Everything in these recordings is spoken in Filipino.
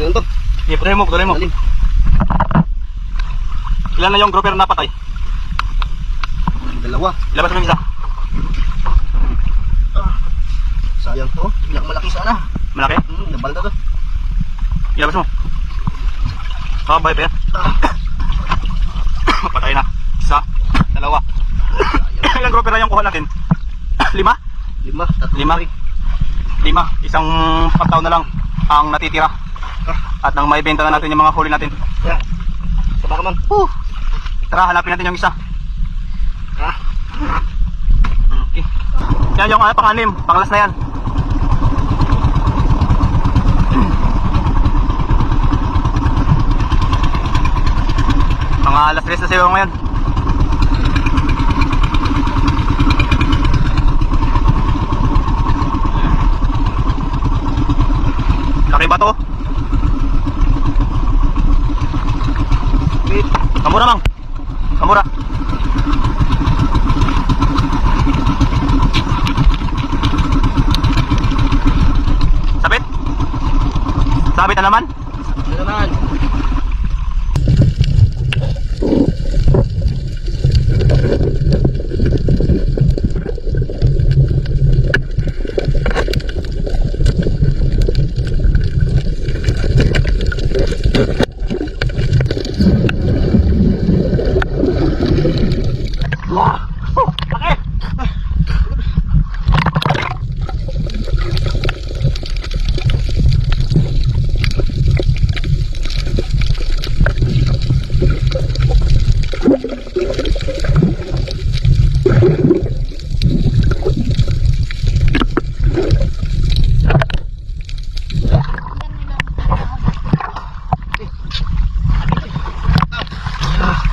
Ayun to. Sige, patuloy mo, patuloy mo. Ilan na yung grouper na patay? Dalawa. Ilabas mo yung isa. Sayang to. Malaki sana. Malaki? Nabalda to. Ilabas mo. Babay pa yan. Patay na. Isa, dalawa. Ilang grouper na yung kuha natin? 5? 5. 5. Isang pataw na lang ang natitira. At nang maibenta na natin yung mga huli natin. Yan. Saba ka man. Tara, hanapin natin yung isa. Ha? Okay. Yan yung pang-anim, panglas na yan. Mga alas 3 na sa'yo ngayon. Laki ba to? Wait. Kamura mang. Kamura. Sabit? Sabit na naman? Ano naman?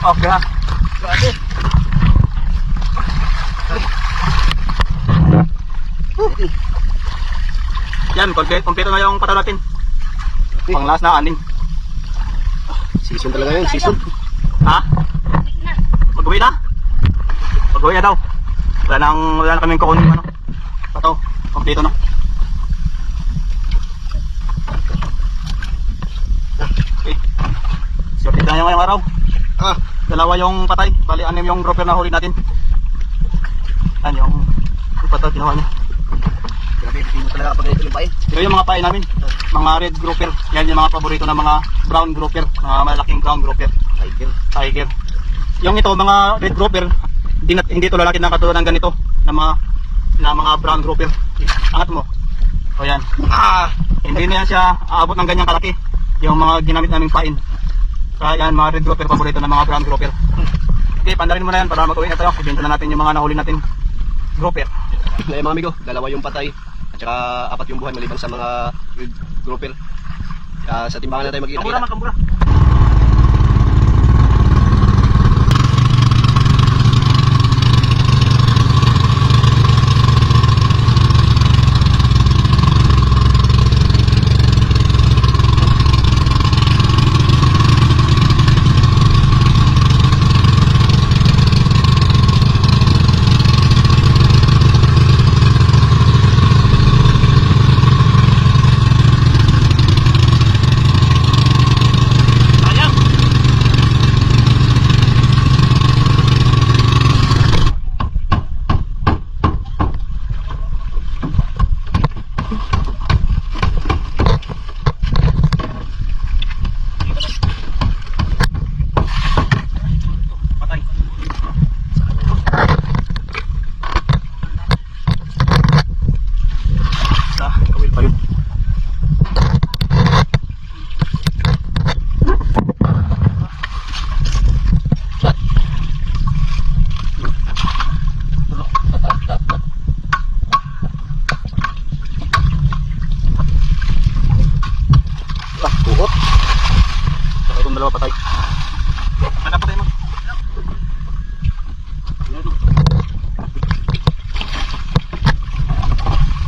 Okay ha. Grabe. Yan, kompleto na yung pataw natin. Pang last na, 6. Season talaga yun, season. Ha? Mag-uwi na? Mag-uwi na daw. Wala na kaming kukunin ano. Pataw, kompleto na. Okay. Sorted na ngayong araw. Dalawa yung patay, bali 6 yung grouper na huli natin. Yan yung patay ginawa niya. Grabe, hindi mo talaga kapag ito yung pain. Pero yung mga pain namin, mga red grouper, yan yung mga paborito ng mga brown grouper, mga malaking brown grouper. Tiger. Yung ito, mga red grouper, hindi ito lalaki na katulad ng ganito, na mga brown grouper. Angat mo. O yan. Hindi na yan siya aabot ng ganyang kalaki, yung mga ginamit naming pain. Kaya yan, mga red grouper, paborito ng mga brown grouper. Okay, pandarin mo na yan para mag-uwi na tayo. Ibenta na natin yung mga nahuli natin grouper. Ngayon mga amigo, dalawa yung patay at saka 4 yung buhay maliban sa mga red grouper. Sa timbangan na tayo magkita-kita. Kambura. dalawa patay. Ano patay mo?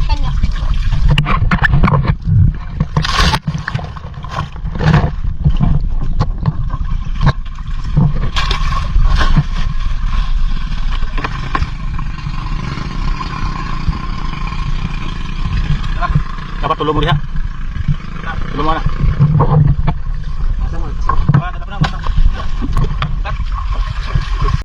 Kanya. Dapat tulong mo diha. Tulong mo na.